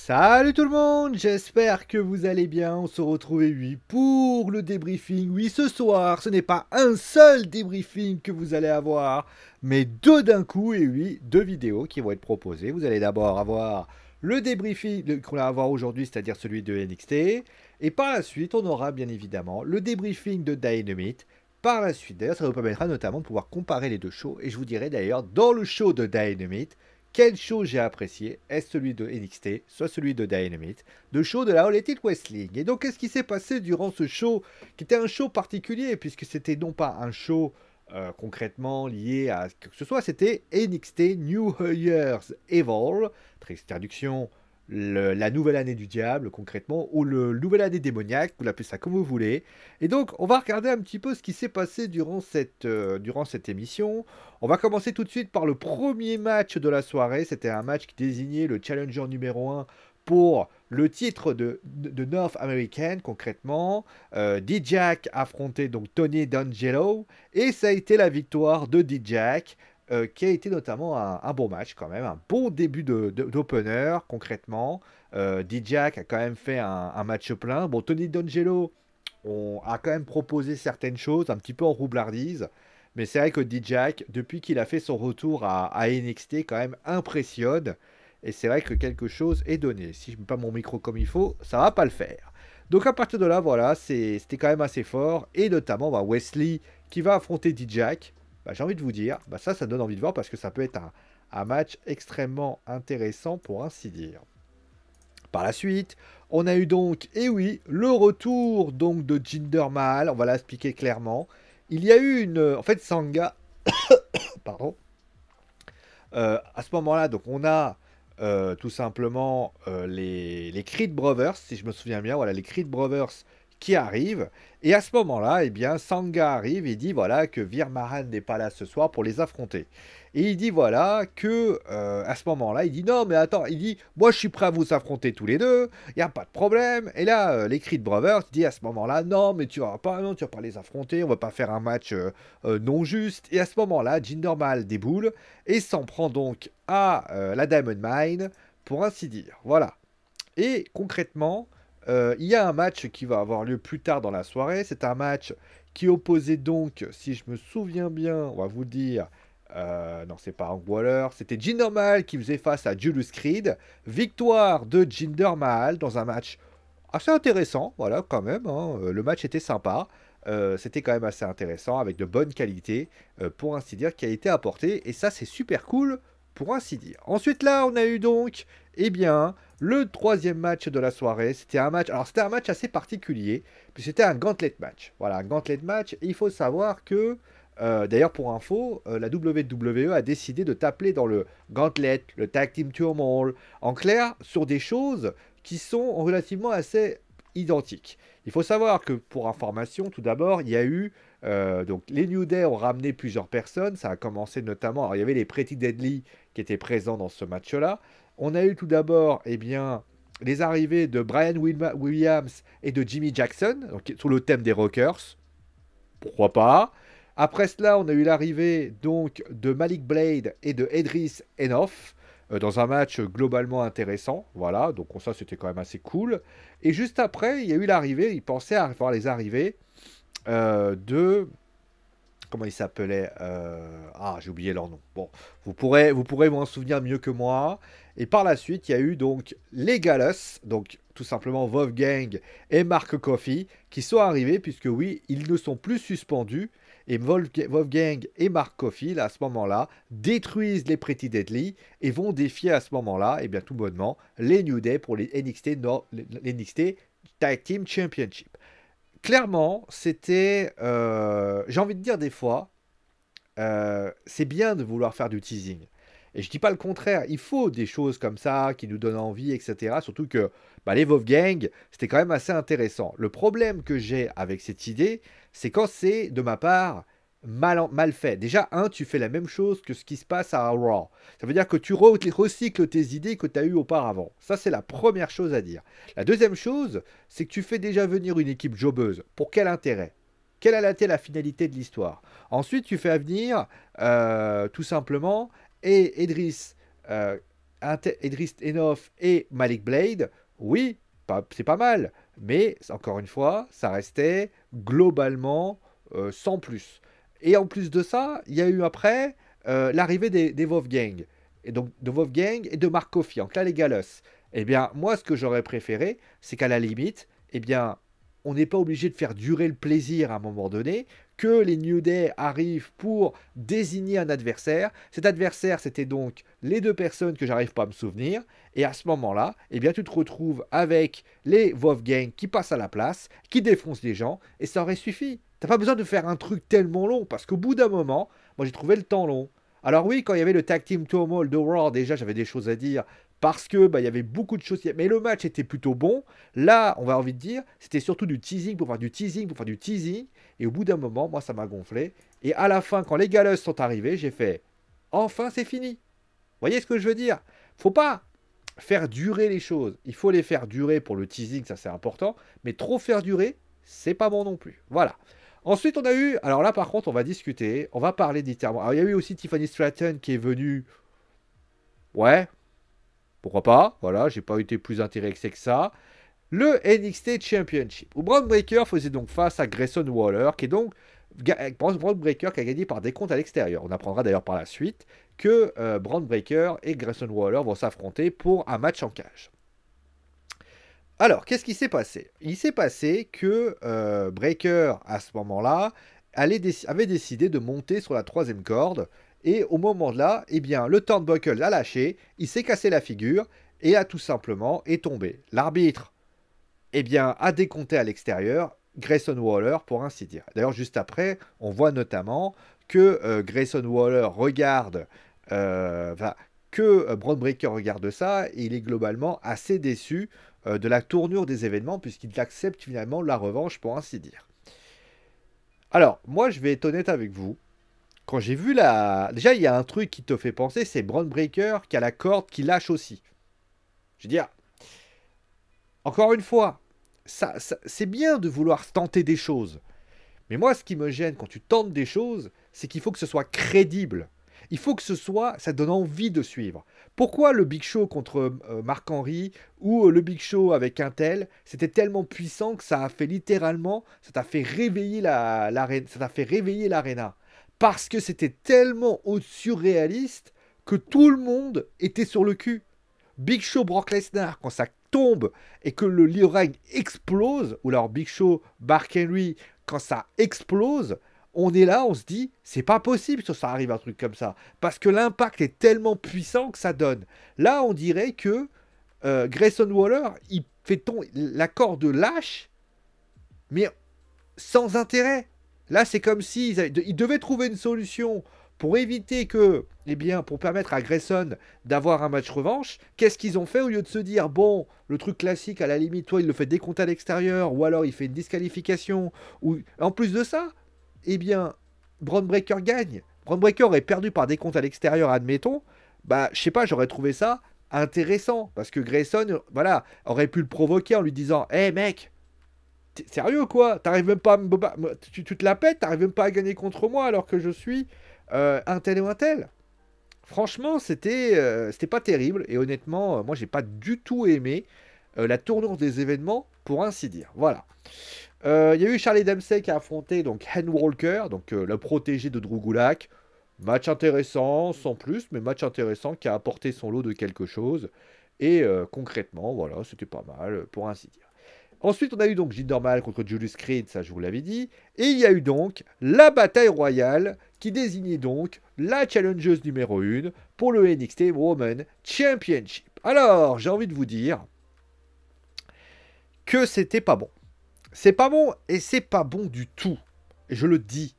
Salut tout le monde, j'espère que vous allez bien. On se retrouve oui pour le débriefing. Oui, ce soir, ce n'est pas un seul débriefing que vous allez avoir, mais deux d'un coup. Et oui, deux vidéos qui vont être proposées. Vous allez d'abord avoir le débriefing qu'on va avoir aujourd'hui, c'est-à-dire celui de NXT. Et par la suite, on aura bien évidemment le débriefing de Dynamite. Par la suite, d'ailleurs, ça vous permettra notamment de pouvoir comparer les deux shows. Et je vous dirai d'ailleurs, dans le show de Dynamite, quel show j'ai apprécié? Est-ce celui de NXT, soit celui de Dynamite, de show de la All Elite Wrestling? Et donc, qu'est-ce qui s'est passé durant ce show, qui était un show particulier, puisque c'était non pas un show concrètement lié à ce que ce soit, c'était NXT New Year's Evil, traduction la nouvelle année du diable concrètement, ou le nouvelle année démoniaque, vous l'appelez ça comme vous voulez. Et donc, on va regarder un petit peu ce qui s'est passé durant cette émission. On va commencer tout de suite par le premier match de la soirée. C'était un match qui désignait le challenger numéro 1 pour le titre de North American, concrètement. D-Jack affrontait donc Tony D'Angelo. Et ça a été la victoire de D-Jack, qui a été notamment un bon match quand même. Un bon début d'opener, concrètement. D-Jack a quand même fait un match plein. Bon, Tony D'Angelo a quand même proposé certaines choses, un petit peu en roublardise. Mais c'est vrai que D-Jack, depuis qu'il a fait son retour à NXT, quand même impressionne. Et c'est vrai que quelque chose est donné. Si je ne mets pas mon micro comme il faut, ça va pas le faire. Donc à partir de là, voilà, c'était quand même assez fort. Et notamment Wesley qui va affronter D-Jack. J'ai envie de vous dire, ça donne envie de voir parce que ça peut être un match extrêmement intéressant pour ainsi dire. Par la suite, on a eu donc, et oui, le retour donc de Jinder Mahal. On va l'expliquer clairement. Il y a eu en fait, Sanga, pardon. À ce moment-là, donc on a tout simplement les Creed Brothers, si je me souviens bien, voilà, les Creed Brothers qui arrivent. Et à ce moment-là, eh bien, Sanga arrive et dit voilà que Veer Mahan n'est pas là ce soir pour les affronter. Et il dit voilà que à ce moment-là, il dit non mais attends, il dit moi je suis prêt à vous affronter tous les deux, il n'y a pas de problème. Et là, les Creed Brothers dit à ce moment-là non mais tu vas pas, non tu vas pas les affronter, on va pas faire un match non juste. Et à ce moment-là, Jinder Mahal déboule et s'en prend donc à la Diamond Mine pour ainsi dire. Voilà. Et concrètement, il y a un match qui va avoir lieu plus tard dans la soirée. C'est un match qui opposait donc, si je me souviens bien, on va vous dire, non, c'est pas Hank Waller, c'était Jinder Mahal qui faisait face à Julius Creed. Victoire de Jinder Mahal dans un match assez intéressant, voilà, quand même. Hein. Le match était sympa. C'était quand même assez intéressant, avec de bonnes qualités, pour ainsi dire, qui a été apporté. Et ça, c'est super cool, pour ainsi dire. Ensuite, là, on a eu donc, eh bien, le troisième match de la soirée. C'était un match, alors c'était un match assez particulier, puis c'était un gauntlet match. Voilà, un gauntlet match. Et il faut savoir que, d'ailleurs, pour info, la WWE a décidé de t'appeler dans le gauntlet, le Tag Team Turmoil, en clair, sur des choses qui sont relativement assez identiques. Il faut savoir que, pour information, tout d'abord, il y a eu donc les New Day ont ramené plusieurs personnes. Ça a commencé notamment. Alors, il y avait les Pretty Deadly qui étaient présents dans ce match-là. On a eu tout d'abord, eh bien, les arrivées de Brian Williams et de Jimmy Jackson, donc, sous le thème des Rockers. Pourquoi pas? Après cela, on a eu l'arrivée donc de Malik Blade et de Edris Enoff dans un match globalement intéressant. Voilà, donc ça c'était quand même assez cool. Et juste après, il y a eu l'arrivée, ils pensaient à voir les arrivées de... Comment ils s'appelaient Ah, j'ai oublié leur nom. Bon, vous pourrez m'en souvenir mieux que moi. Et par la suite, il y a eu donc les Gallus, donc tout simplement Wolfgang et Mark Coffey, qui sont arrivés, puisque oui, ils ne sont plus suspendus. Et Wolfgang et Mark Coffey, là, à ce moment-là, détruisent les Pretty Deadly et vont défier à ce moment-là, et bien tout bonnement, les New Day pour les NXT Tag Team Championship. Clairement, c'était, j'ai envie de dire des fois, c'est bien de vouloir faire du teasing. Et je dis pas le contraire, il faut des choses comme ça qui nous donnent envie, etc. Surtout que les Wolfgang, c'était quand même assez intéressant. Le problème que j'ai avec cette idée, c'est quand c'est de ma part mal fait. Déjà, tu fais la même chose que ce qui se passe à Raw. Ça veut dire que tu recycles tes idées que tu as eues auparavant. Ça, c'est la première chose à dire. La deuxième chose, c'est que tu fais déjà venir une équipe jobbeuse. Pour quel intérêt? Quelle a été la finalité de l'histoire? Ensuite, tu fais venir tout simplement et Edris Idris Enoff et Malik Blade, oui, c'est pas mal. Mais, encore une fois, ça restait globalement sans plus. Et en plus de ça, il y a eu après l'arrivée des Wolfgang. Et donc, de Wolfgang et de Mark Coffey, en clair les Gallows. Eh bien, moi, ce que j'aurais préféré, c'est qu'à la limite, eh bien, on n'est pas obligé de faire durer le plaisir à un moment donné, que les New Day arrivent pour désigner un adversaire. Cet adversaire, c'était donc les deux personnes que j'arrive pas à me souvenir. Et à ce moment-là, eh bien, tu te retrouves avec les Wolfgang qui passent à la place, qui défoncent les gens, et ça aurait suffi. T'as pas besoin de faire un truc tellement long, parce qu'au bout d'un moment, moi j'ai trouvé le temps long. Alors oui, quand il y avait le Tag Team Turmoil de Raw, déjà j'avais des choses à dire, parce que il y avait beaucoup de choses, mais le match était plutôt bon. Là, on va envie de dire, c'était surtout du teasing pour faire du teasing, pour faire du teasing. Et au bout d'un moment, moi, ça m'a gonflé. Et à la fin, quand les Gallows sont arrivés, j'ai fait, enfin, c'est fini. Vous voyez ce que je veux dire? Faut pas faire durer les choses. Il faut les faire durer pour le teasing, ça c'est important. Mais trop faire durer, c'est pas bon non plus. Voilà. Ensuite, on a eu, alors là, par contre, on va discuter, on va parler littéralement. Alors, il y a eu aussi Tiffany Stratton qui est venue. Ouais, pourquoi pas? Voilà, j'ai pas été plus intéressé que ça. Le NXT Championship, où Bron Breakker faisait donc face à Grayson Waller, qui est donc Bron Breakker qui a gagné par décompte à l'extérieur. On apprendra d'ailleurs par la suite que Bron Breakker et Grayson Waller vont s'affronter pour un match en cage. Alors, qu'est-ce qui s'est passé? Il s'est passé que Breakker, à ce moment-là, avait décidé de monter sur la troisième corde. Et au moment de là, eh bien, le turnbuckle a lâché, il s'est cassé la figure et a tout simplement est tombé. L'arbitre, eh bien, a décompté à l'extérieur Grayson Waller, pour ainsi dire. D'ailleurs, juste après, on voit notamment que Grayson Waller regarde, que Bron Breakker regarde ça, et il est globalement assez déçu de la tournure des événements, puisqu'il accepte finalement la revanche, pour ainsi dire. Alors, moi, je vais être honnête avec vous. Quand j'ai vu la... Déjà, il y a un truc qui te fait penser, c'est Bron Breakker qui a la corde qui lâche aussi. Je veux dire, encore une fois, c'est bien de vouloir tenter des choses. Mais moi, ce qui me gêne quand tu tentes des choses, c'est qu'il faut que ce soit crédible. Il faut que ça donne envie de suivre. Pourquoi le Big Show contre Mark Henry ou le Big Show avec un tel, c'était tellement puissant que ça a fait littéralement, ça t'a fait réveiller l'aréna. Parce que c'était tellement surréaliste que tout le monde était sur le cul. Big Show Brock Lesnar, quand ça tombe et que le ring explose, ou alors Big Show Mark Henry, quand ça explose, on est là, on se dit, c'est pas possible que ça arrive un truc comme ça. Parce que l'impact est tellement puissant que ça donne. Là, on dirait que Grayson Waller, il fait la corde lâche, mais sans intérêt. Là, c'est comme s'ils devaient trouver une solution pour éviter que, eh bien, pour permettre à Grayson d'avoir un match revanche. Qu'est-ce qu'ils ont fait au lieu de se dire, bon, le truc classique, à la limite, toi, il le fait décompter à l'extérieur, ou alors il fait une disqualification, ou en plus de ça, eh bien, Bron Breakker gagne. Bron Breakker est perdu par décompte à l'extérieur, admettons. Bah, je sais pas, j'aurais trouvé ça intéressant, parce que Grayson, voilà, aurait pu le provoquer en lui disant, hé hey, mec, t'es sérieux quoi? T'arrives même pas à tu te la pètes, t'arrives même pas à gagner contre moi alors que je suis un tel ou un tel. Franchement, c'était pas terrible. Et honnêtement, moi, j'ai pas du tout aimé la tournure des événements, pour ainsi dire. Voilà. Il y a eu Charlie Dempsey qui a affronté donc Hen Walker, donc le protégé de Drew Gulak. Match intéressant, sans plus, mais match intéressant qui a apporté son lot de quelque chose. Et concrètement, voilà, c'était pas mal, pour ainsi dire. Ensuite, on a eu donc Jinder Mahal contre Julius Creed, ça je vous l'avais dit. Et il y a eu donc la bataille royale qui désignait donc la challengeuse numéro 1 pour le NXT Women's Championship. Alors, j'ai envie de vous dire que c'était pas bon. C'est pas bon et c'est pas bon du tout. Et je le dis.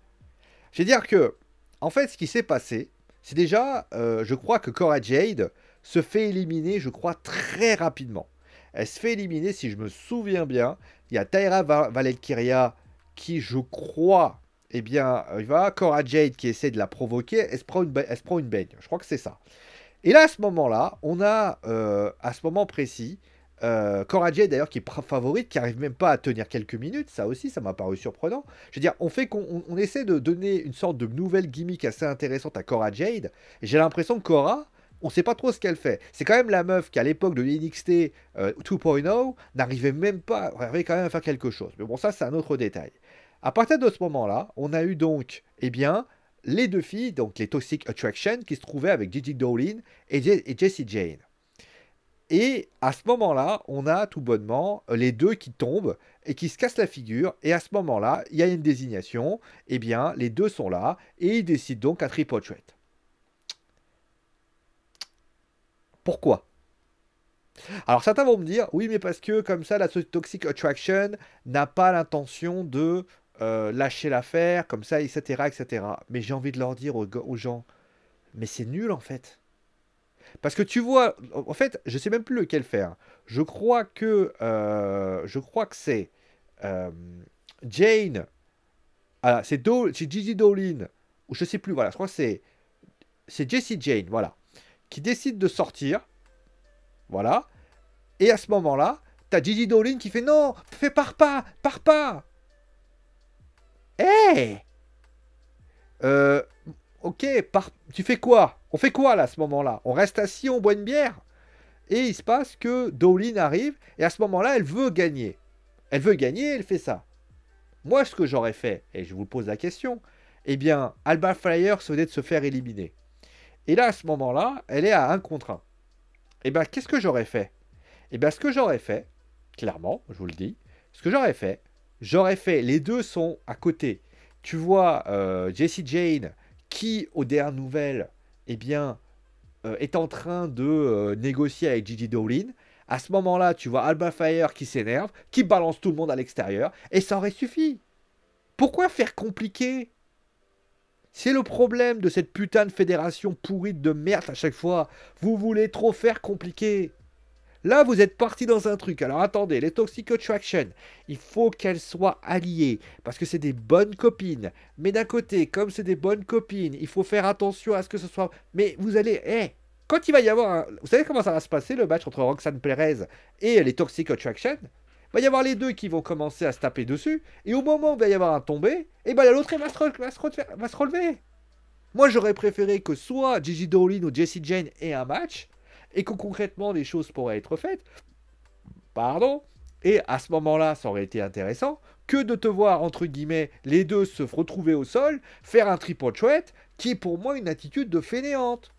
Je veux dire que, en fait, ce qui s'est passé, c'est déjà, je crois que Cora Jade se fait éliminer, je crois, très rapidement. Elle se fait éliminer, si je me souviens bien. Il y a Taira Valkyria qui, je crois, eh bien, il va Cora Jade qui essaie de la provoquer. Elle se prend une baigne. Je crois que c'est ça. Et là, à ce moment-là, on a, à ce moment précis, Cora Jade d'ailleurs qui est favorite, qui arrive même pas à tenir quelques minutes. Ça aussi, ça m'a paru surprenant. Je veux dire, on essaie de donner une sorte de nouvelle gimmick assez intéressante à Cora Jade. Et j'ai l'impression que Cora, On sait pas trop ce qu'elle fait. C'est quand même la meuf qui, à l'époque de NXT 2.0, n'arrivait même pas, arrivait quand même à faire quelque chose. Mais bon, ça, c'est un autre détail. À partir de ce moment-là, on a eu donc, eh bien, les deux filles, donc les Toxic Attraction, qui se trouvaient avec Gigi Dolin et Jessie Jane. Et à ce moment-là, on a tout bonnement les deux qui tombent et qui se cassent la figure. Et à ce moment-là, il y a une désignation. Eh bien, les deux sont là et ils décident donc un triple threat. Pourquoi? Alors certains vont me dire, oui, mais parce que comme ça, la Toxic Attraction n'a pas l'intention de lâcher l'affaire, comme ça, etc., etc. Mais j'ai envie de leur dire aux gens, mais c'est nul en fait. Parce que tu vois, en fait, je sais même plus lequel faire. Je crois que c'est euh, Jane, c'est Gigi Dolin, ou je sais plus, voilà, je crois que c'est Jessie Jane, voilà, qui décide de sortir, voilà, et à ce moment-là, t'as Gigi Dolin qui fait non, pars pas, pars pas. Hé euh, ok, tu fais quoi? On fait quoi là à ce moment-là? On reste assis, on boit une bière? Et il se passe que Dolin arrive, et à ce moment-là, elle veut gagner. Elle veut gagner, elle fait ça. Moi, ce que j'aurais fait, et je vous pose la question, eh bien, Alba Flyer se venait de se faire éliminer. Et là, à ce moment-là, elle est à 1 contre 1. Eh bien, qu'est-ce que j'aurais fait? Eh bien, ce que j'aurais fait, clairement, je vous le dis, ce que j'aurais fait, les deux sont à côté. Tu vois Jessie Jane, qui, aux dernières nouvelles, eh bien, est en train de négocier avec Gigi Dolin. À ce moment-là, tu vois Alba Fire qui s'énerve, qui balance tout le monde à l'extérieur, et ça aurait suffi. Pourquoi faire compliqué? C'est le problème de cette putain de fédération pourrie de merde à chaque fois. Vous voulez trop faire compliqué. Là, vous êtes parti dans un truc. Alors attendez, les Toxic Attraction, il faut qu'elles soient alliées, parce que c'est des bonnes copines. Mais d'un côté, comme c'est des bonnes copines, il faut faire attention à ce que ce soit... Mais vous allez... quand il va y avoir un... Vous savez comment ça va se passer, le match entre Roxanne Perez et les Toxic Attraction? Il va y avoir les deux qui vont commencer à se taper dessus, et au moment où il va y avoir un tombé, et ben l'autre va se relever. Moi, j'aurais préféré que soit Gigi Dolin ou Jessie Jane aient un match, et que concrètement les choses pourraient être faites, pardon, et à ce moment-là, ça aurait été intéressant, que de te voir, entre guillemets, les deux se retrouver au sol, faire un triple threat, qui est pour moi une attitude de fainéante.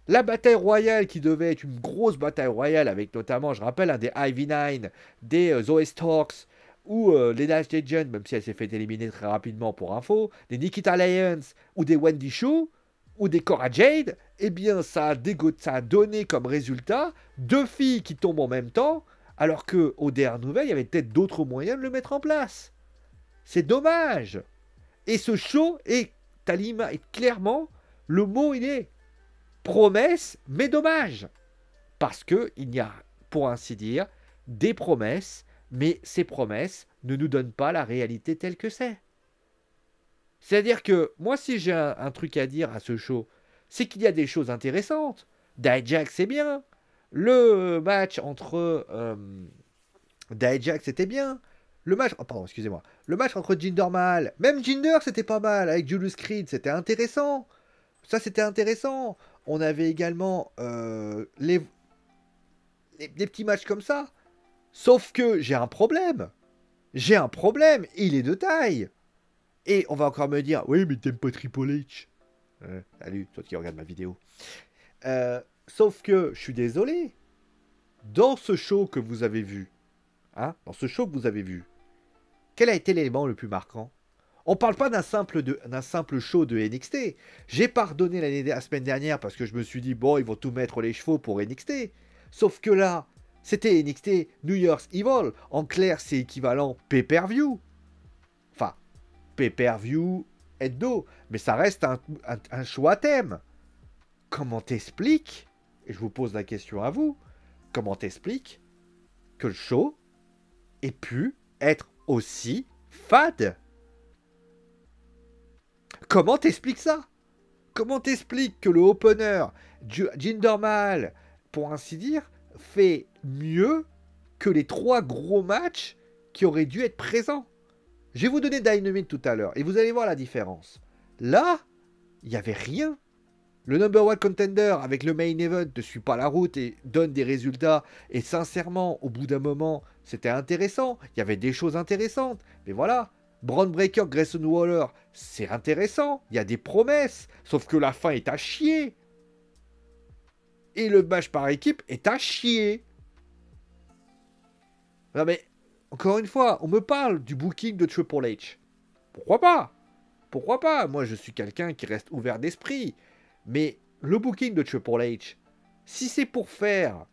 La bataille royale qui devait être une grosse bataille royale avec notamment, je rappelle, des IV9, des Zoe Starks, ou les Nash Legends, même si elle s'est fait éliminer très rapidement pour info, des Nikita Lyons, ou des Wendy Choo, ou des Cora Jade, eh bien ça a donné comme résultat 2 filles qui tombent en même temps, alors que aux dernières nouvelles, il y avait peut-être d'autres moyens de le mettre en place. C'est dommage. Et ce show est, clairement, le mot il est promesse, mais dommage. Parce que il y a, pour ainsi dire, des promesses, mais ces promesses ne nous donnent pas la réalité telle que c'est. C'est-à-dire que moi, si j'ai un truc à dire à ce show, c'est qu'il y a des choses intéressantes. Dijak, c'est bien. Le match entre Dijak, c'était bien. Le match, oh, pardon, excusez-moi. Le match entre Jinder Mahal, même Jinder, c'était pas mal avec Julius Creed, c'était intéressant. Ça, c'était intéressant. On avait également des petits matchs comme ça. Sauf que j'ai un problème. J'ai un problème. Il est de taille. Et on va encore me dire, oui, mais t'aimes pas Triple H. Salut, toi qui regardes ma vidéo. Sauf que, je suis désolé. Dans ce show que vous avez vu, quel a été l'élément le plus marquant? On parle pas d'un simple show de NXT. J'ai pardonné la semaine dernière parce que je me suis dit, bon, ils vont tout mettre les chevaux pour NXT. Sauf que là, c'était NXT New Year's Evil. En clair, c'est équivalent pay-per-view. Enfin, pay-per-view Eddo. Mais ça reste un show à thème. Comment t'expliques, et je vous pose la question à vous, comment t'expliques que le show ait pu être aussi fade? Comment t'expliques ça? Comment t'expliques que le opener, Jinder Mahal, pour ainsi dire, fait mieux que les 3 gros matchs qui auraient dû être présents? Je vais vous donner Dynamite tout à l'heure, et vous allez voir la différence. Là, il n'y avait rien. Le number one contender avec le main event ne suit pas la route et donne des résultats. Et sincèrement, au bout d'un moment, c'était intéressant. Il y avait des choses intéressantes. Mais voilà, Braun Breaker, Grayson Waller, c'est intéressant. Il y a des promesses. Sauf que la fin est à chier. Et le match par équipe est à chier. Non mais, encore une fois, on me parle du booking de Triple H. Pourquoi pas? Pourquoi pas? Moi, je suis quelqu'un qui reste ouvert d'esprit. Mais le booking de Triple H, si c'est pour faire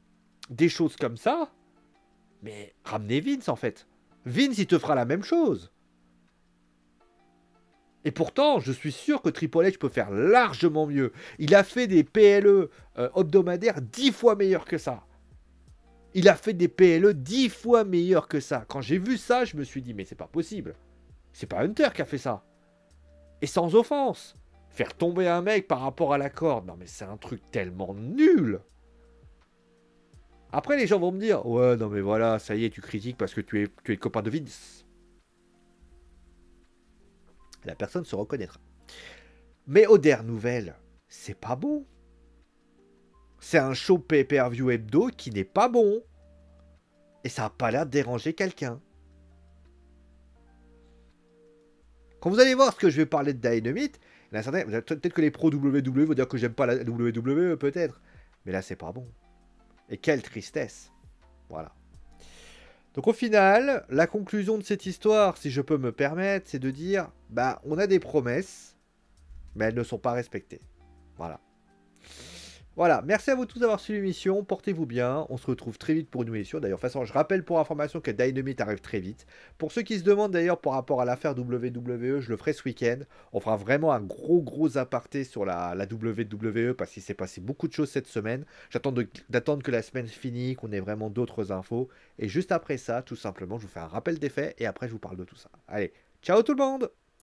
des choses comme ça, mais ramenez Vince en fait. Vince, il te fera la même chose. Et pourtant, je suis sûr que Triple H peut faire largement mieux. Il a fait des PLE hebdomadaires 10 fois meilleurs que ça. Il a fait des PLE 10 fois meilleurs que ça. Quand j'ai vu ça, je me suis dit, mais c'est pas possible. C'est pas Hunter qui a fait ça. Et sans offense. Faire tomber un mec par rapport à la corde. Non mais c'est un truc tellement nul. Après les gens vont me dire, ouais non mais voilà, ça y est, tu critiques parce que tu es le copain de Vince. La personne se reconnaîtra. Mais aux dernières nouvelles, c'est pas bon. C'est un show pay-per-view hebdo qui n'est pas bon. Et ça n'a pas l'air de déranger quelqu'un. Quand vous allez voir ce que je vais parler de Dynamite, peut-être que les pros WWE vont dire que j'aime pas la WWE, peut-être. Mais là, c'est pas bon. Et quelle tristesse. Voilà. Donc au final, la conclusion de cette histoire, si je peux me permettre, c'est de dire, bah, on a des promesses, mais elles ne sont pas respectées. Voilà. Voilà, merci à vous tous d'avoir suivi l'émission, portez-vous bien, on se retrouve très vite pour une nouvelle émission. D'ailleurs, de toute façon, je rappelle pour information que Dynamite arrive très vite. Pour ceux qui se demandent d'ailleurs par rapport à l'affaire WWE, je le ferai ce week-end. On fera vraiment un gros aparté sur la WWE parce qu'il s'est passé beaucoup de choses cette semaine. J'attends d'attendre que la semaine finisse, qu'on ait vraiment d'autres infos. Et juste après ça, tout simplement, je vous fais un rappel des faits et après je vous parle de tout ça. Allez, ciao tout le monde!